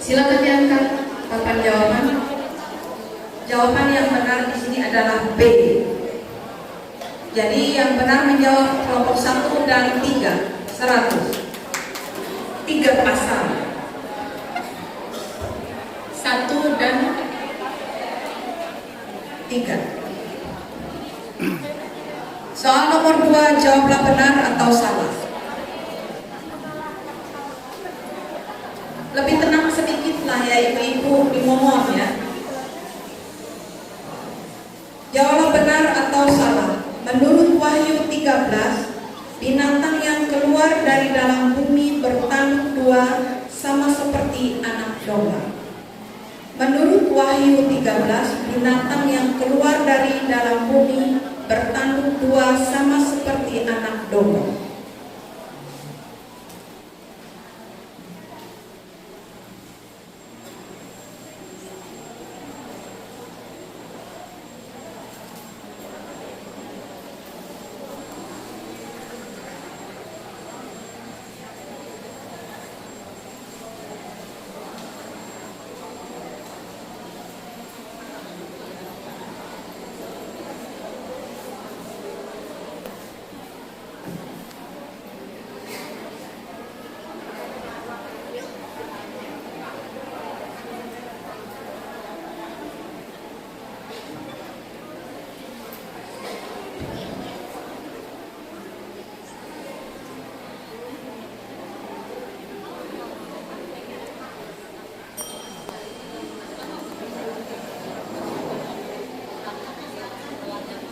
Silakan diangkat papan jawaban. Jawaban yang benar di sini adalah B. Jadi yang benar menjawab kelompok 1 dan 3, 100. 3 pasal. 1 dan 3. Soal nomor 2, jawablah benar atau salah. Lebih tenang sedikit lah ya ibu-ibu di momon ya. Jawablah benar atau salah. Menurut Wahyu 13, binatang yang keluar dari dalam bumi bertanduk dua sama seperti anak domba. Menurut Wahyu 13, binatang yang keluar dari dalam bumi bertanduk dua sama seperti anak domba.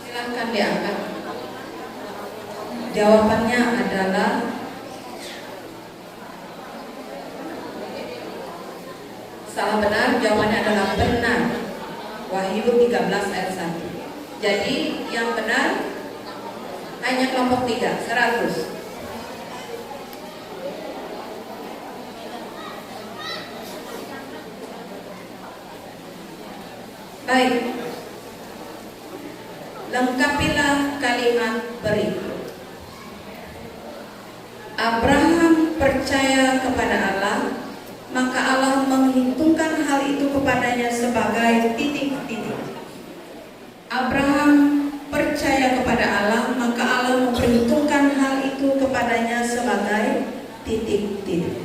Silakan diangkat. Jawabannya adalah salah benar. Jawabannya adalah benar. Wahyu 13 ayat 1. Jadi yang benar hanya kelompok 3, 100. Baik. Lengkapilah kalimat berikut. Abraham percaya kepada Allah, maka Allah menghitungkan hal itu kepadanya sebagai titik-titik. Abraham percaya kepada Allah, maka Allah memperhitungkan hal itu kepadanya sebagai titik-titik.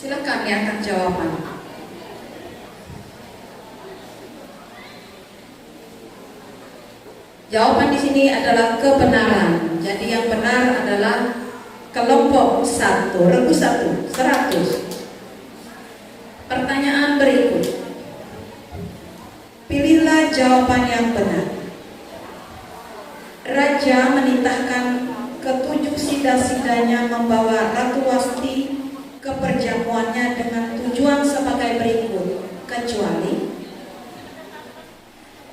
Silakan diangkat jawaban. Jawaban di sini adalah kebenaran. Jadi yang benar adalah kelompok 1, regu 1, 100. Pertanyaan berikut. Pilihlah jawaban yang benar. Raja menitahkan ketujuh sida-sidanya membawa Ratu Wasti ke perjamuannya dengan tujuan sebagai berikut, kecuali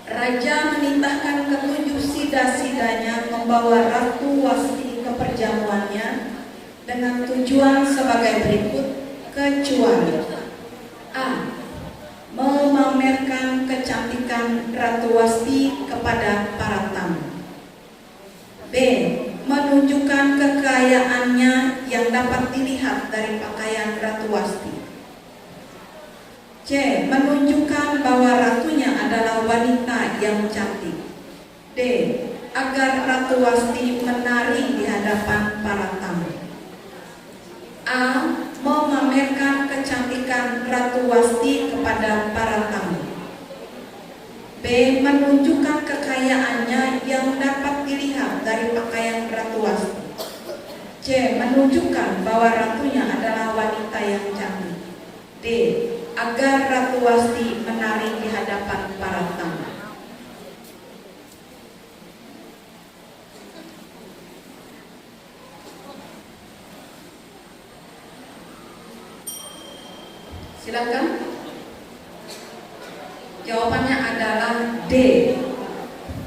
Raja menitahkan ketujuh sida-sidanya membawa Ratu Wasti ke perjamuannya dengan tujuan sebagai berikut, kecuali A. Memamerkan kecantikan Ratu Wasti kepada para tamu. B. Menunjukkan kekayaannya yang dapat dilihat dari pakaian Ratu Wasti. C. Menunjukkan bahwa ratunya adalah wanita yang cantik. D. Agar Ratu Wasti menari di hadapan para tamu. A. Memamerkan kecantikan Ratu Wasti kepada para tamu. B. Menunjukkan kekayaannya yang dapat dilihat dari pakaian Ratu Wasti. C. Menunjukkan bahwa ratunya adalah wanita yang cantik. D. Agar Ratu Wasti menari di hadapan para tamu. Silakan. Jawabannya adalah D.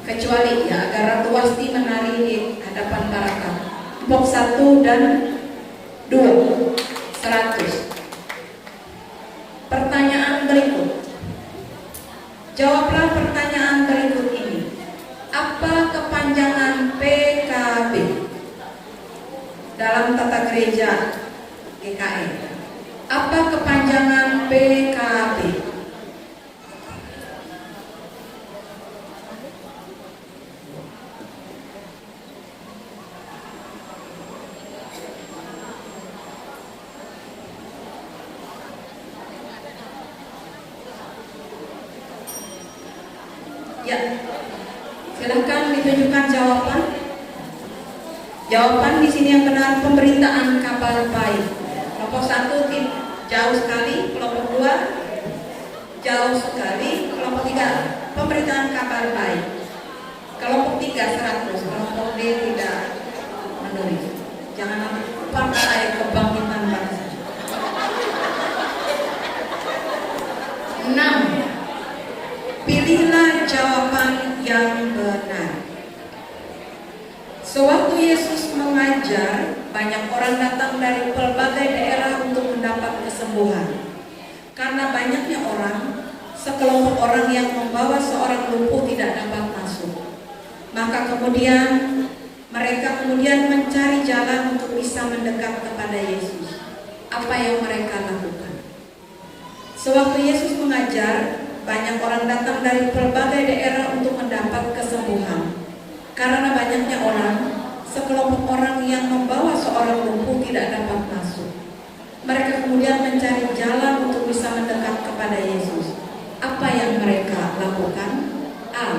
Kecuali ya, agar Ratu Wasti menari di hadapan para tamu. Kelompok 1 dan 2, 100. Pertanyaan berikut. Jawablah pertanyaan berikut ini. Apa kepanjangan PKB dalam tata gereja GKI? Apa kepanjangan PKB? Ya, silahkan ditunjukkan jawaban. Jawaban di sini yang benar pemberitaan kabar baik. Kelompok 1 jauh sekali, kelompok 2 jauh sekali, kelompok 3 pemberitaan kabar baik. Kelompok 3 100, kelompok D tidak menulis. Jangan partai kebangkitan bangsa. 6. Pilihlah jawaban yang benar. Sewaktu Yesus mengajar, banyak orang datang dari berbagai daerah untuk mendapat kesembuhan. Karena banyaknya orang, sekelompok orang yang membawa seorang lumpuh tidak dapat masuk. Maka mereka kemudian mencari jalan untuk bisa mendekat kepada Yesus. Apa yang mereka lakukan? Sewaktu Yesus mengajar, banyak orang datang dari berbagai daerah untuk mendapat kesembuhan. Karena banyaknya orang, sekelompok orang yang membawa seorang lumpuh tidak dapat masuk. Mereka kemudian mencari jalan untuk bisa mendekat kepada Yesus. Apa yang mereka lakukan? A.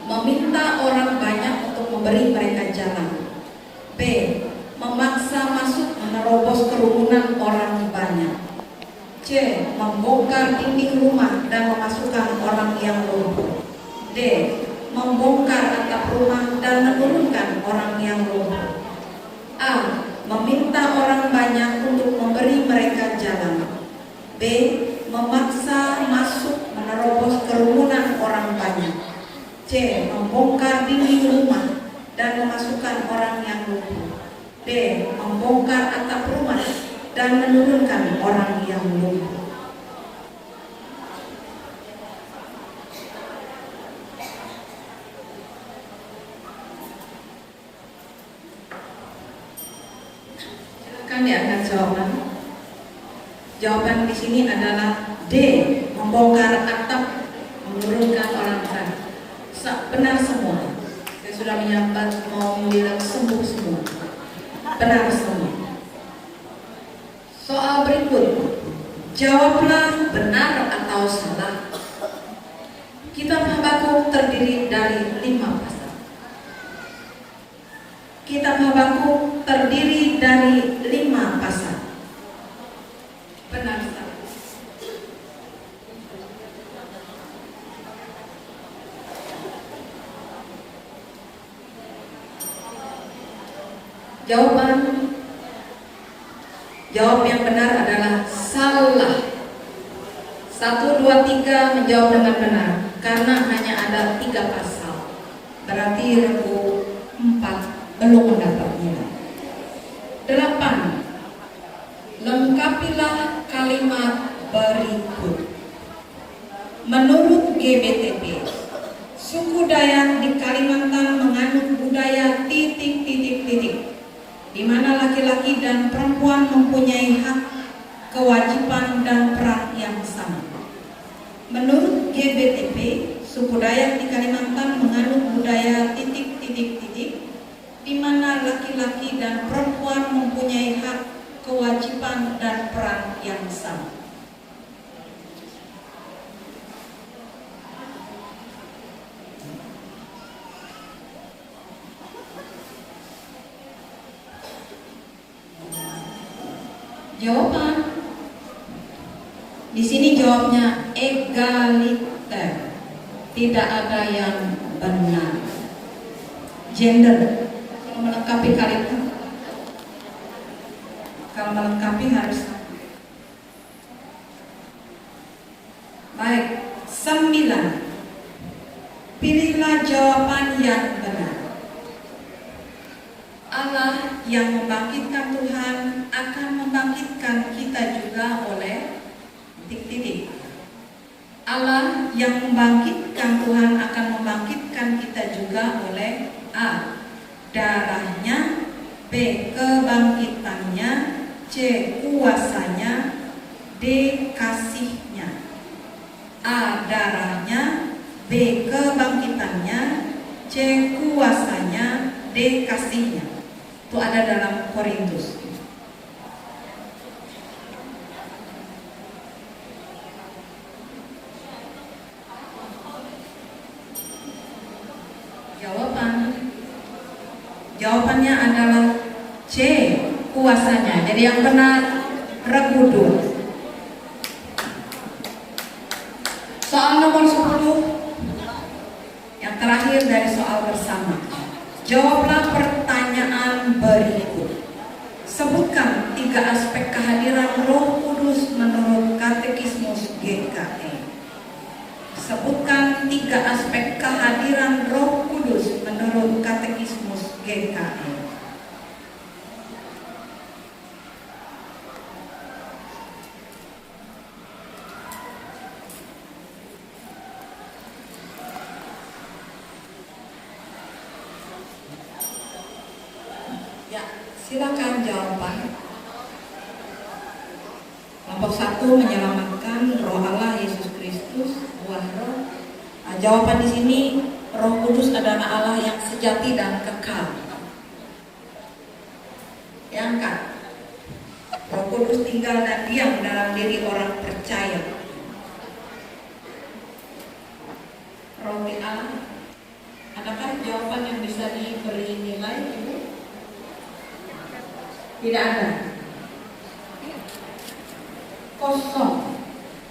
Meminta orang banyak untuk memberi mereka jalan. B. Memaksa masuk menerobos kerumunan orang banyak. C. Membongkar dinding rumah dan memasukkan orang yang lumpuh. D. Membongkar atap rumah dan menurunkan orang yang lumpuh. A. Meminta orang banyak untuk memberi mereka jalan. B. Memaksa masuk menerobos kerumunan orang banyak. C. Membongkar dinding rumah dan memasukkan orang yang lumpuh. D. Membongkar atap rumah dan menurunkan orang yang lumpuh. Silakan diangkat jawaban. Jawaban di sini adalah D. Membongkar atap, menurunkan orang banyak. Benar semua. Saya sudah menyampaikan mau bilang sembuh semua. Benar semua. Soal berikut, jawablah benar atau salah. Kitab Habakuk terdiri dari 5 pasal. Kitab Habakuk terdiri dari 5 pasal. Benar salah. Jawab yang benar adalah salah. 1, 2, 3 menjawab dengan benar karena hanya ada 3 pasal. Berarti Regu 4 belum mendapat nilai. 8. Lengkapilah kalimat berikut. Menurut GBTP, suku Dayak di Kalimantan menganut budaya titik-titik-titik, di mana laki-laki dan perempuan mempunyai hak, kewajiban, dan peran yang sama. Menurut GBTP, suku Dayak di Kalimantan menganut budaya titik-titik-titik, di mana laki-laki dan perempuan mempunyai hak, kewajiban, dan peran yang sama. Jawaban di sini jawabnya egaliter, tidak ada yang benar. Gender, kalau melengkapi kalimat, kalau melengkapi harus baik. 9. Pilihlah jawaban yang benar. Allah yang membangkitkan Tuhan akan membangkitkan kita juga oleh titik-titik. Allah yang membangkitkan, Tuhan akan membangkitkan kita juga oleh A. Darahnya, B. Kebangkitannya, C. Kuasanya, D. Kasihnya. A. Darahnya, B. Kebangkitannya, C. Kuasanya, D. Kasihnya. Itu ada dalam Korintus. Jawabannya adalah C. Kuasanya. Jadi yang benar Rekudu. Soal nomor 10 yang terakhir dari soal bersama. Jawablah pertanyaan berikut. Sebutkan 3 aspek kehadiran Roh Kudus menurut Katekismus GKI. Sebutkan 3 aspek kehadiran Roh Kudus menurut Katekismus GKI. Ya, silakan jawaban. Kelompok 1 menyelamatkan Roh Allah Yesus Kristus, buah roh. Nah, jawaban di sini Roh Kudus adalah Allah yang sejati dan kekal. Yang kan, Roh Kudus tinggal dan diam dalam diri orang percaya. Roh Allah. Adakah jawaban yang bisa diberi nilai, Ibu? Tidak ada. Kosong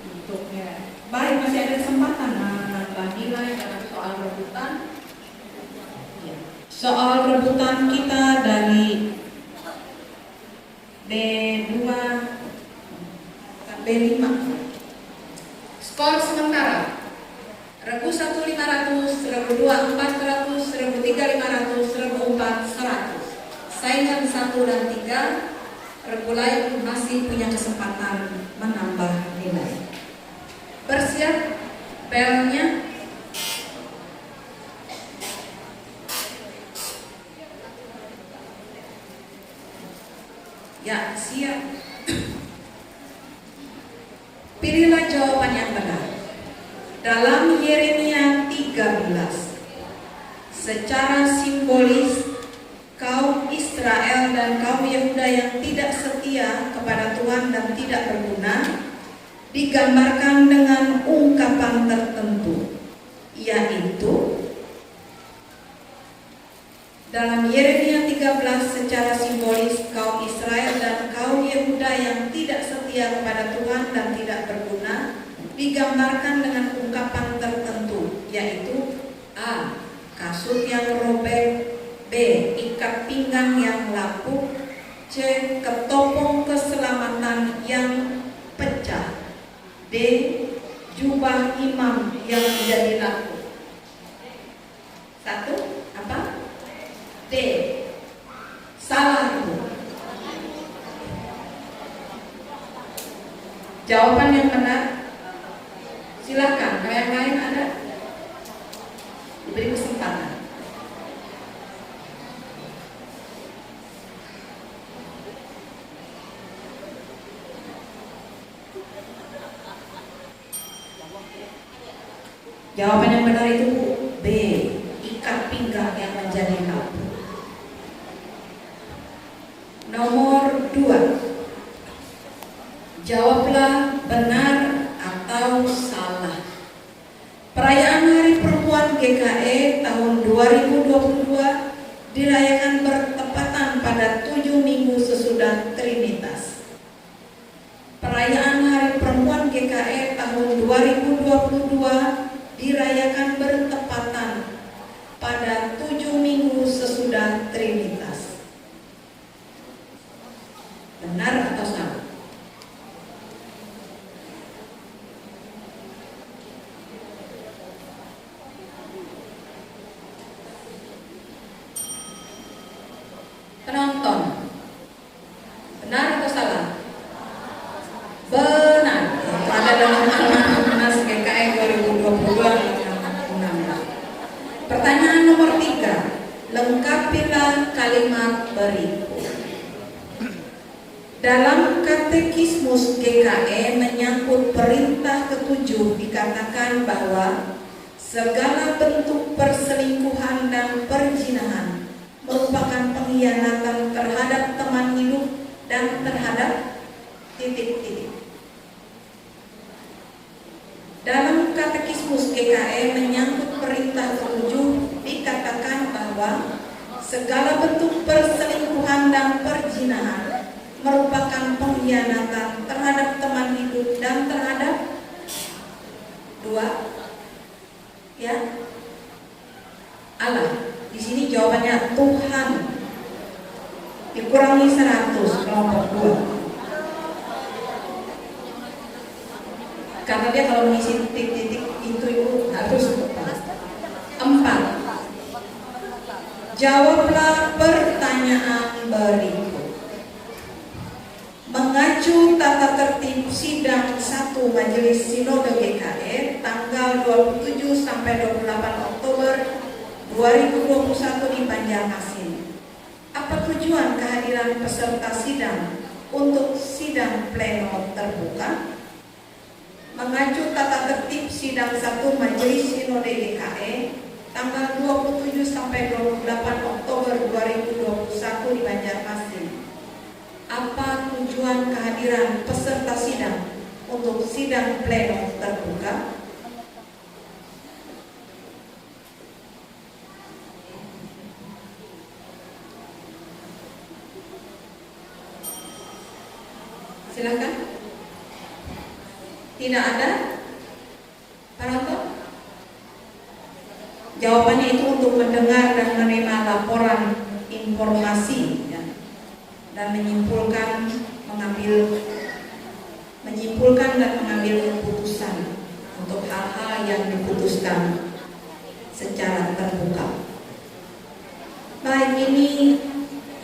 bentuknya. Baik, masih ada kesempatan menambah nilai dalam soal rebutan. Soal rebutan kita dari B2 B5. Skor sementara. Regu 1 500, regu 2 400, regu 3 500, regu 4 100. Saingan 1 dan 3, regu lain masih punya kesempatan menambah nilai. Bersiap belnya. Ya, siap. Pilihlah jawaban yang benar. Dalam Yeremia 13, secara simbolis kaum Israel dan kaum Yehuda yang tidak setia kepada Tuhan dan tidak berguna digambarkan dengan ungkapan tertentu, yaitu dalam Yeremia 13 secara simbolis kaum Israel dan kaum Yehuda yang tidak setia kepada Tuhan dan tidak berguna digambarkan dengan ungkapan tertentu, yaitu A. Kasut yang robek, B. Ikat pinggang yang lapuk, C. Ketopong keselamatan yang pecah, D. Jubah imam yang menjadi lapuk. 1. Apa? D. Salah itu. Jawaban yang benar. Silakan, kalau yang lain ada, diberi kesempatan. Jawaban yang benar itu B. Ikat pinggang yang menjadi lapuk. Nomor 2. Jawablah benar atau salah. Perayaan Hari Perempuan GKE tahun 2022 dirayakan bertepatan pada 7 minggu sesudah Trinitas. Perayaan Hari Perempuan GKE tahun 2022 dirayakan bertepatan pada 7 minggu sesudah Trinitas. Benar atau salah? Penonton, benar atau salah? Benar. Pada dalam Almas GKI menuliskan kalimat berikut. Dalam Katekismus GKE menyangkut perintah ketujuh dikatakan bahwa segala bentuk perselingkuhan dan perzinahan merupakan pengkhianatan terhadap teman hidup dan terhadap titik-titik. Dalam Katekismus GKE menyangkut perintah ketujuh dikatakan bahwa segala bentuk perselingkuhan dan perzinahan merupakan pengkhianatan terhadap teman hidup dan terhadap dua, ya, Allah. Di sini jawabannya Tuhan. Dikurangi 100 kelompok 2. Karena dia kalau mengisi titik-titik itu harus 4. Jawablah pertanyaan berikut. Mengacu tata tertib sidang 1 Majelis Sinode GKE tanggal 27 sampai 28 Oktober 2021 di Banjarmasin. Apa tujuan kehadiran peserta sidang untuk sidang pleno terbuka? Mengacu tata tertib sidang 1 Majelis Sinode GKE tanggal 27 sampai 28 Oktober 2021 di Banjarmasin. Apa tujuan kehadiran peserta sidang untuk sidang pleno terbuka? Silakan. Tidak ada? Pak jawabannya itu untuk mendengar dan menerima laporan informasi, ya, dan menyimpulkan dan mengambil keputusan untuk hal-hal yang diputuskan secara terbuka. Baik, ini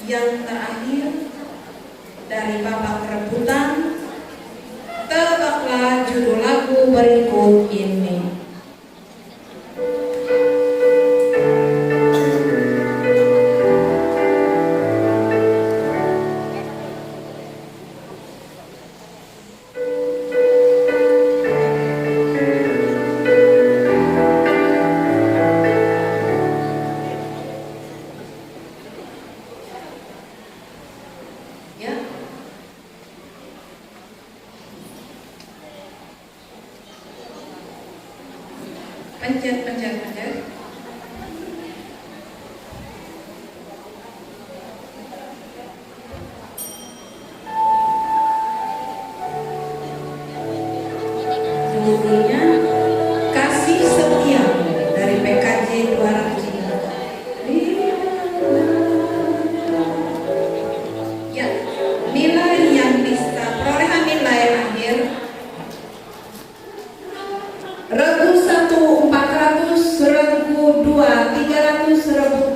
yang terakhir dari babak rebutan. Tebaklah judul lagu berikut ini. Pencet. Judulnya Kasih Setia dari PKJ 200. Ya, nilai yang bisa perolehan nilai akhir Regu 1 400, Regu 2 300,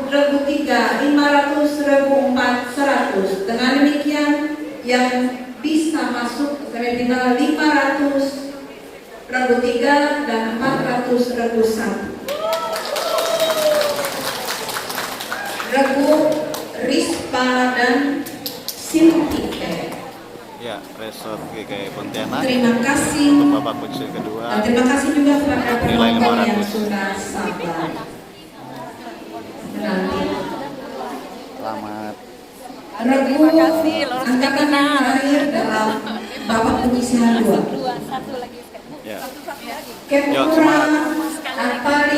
Regu 3 500, Regu 4 100. Dengan demikian yang bisa masuk ke semifinal 500 Regu 3 dan 400 Regu 1. Regu Rispa dan Sintike. Ya, Resort GKE Pontianak. Terima kasih. Untuk babak penyusul kedua. Terima kasih juga kepada Nilai penonton yang 500. sudah sabar menanti. Selamat. Regu angkatan terakhir dalam babak penyisihan 2. Ya. Kepura Apari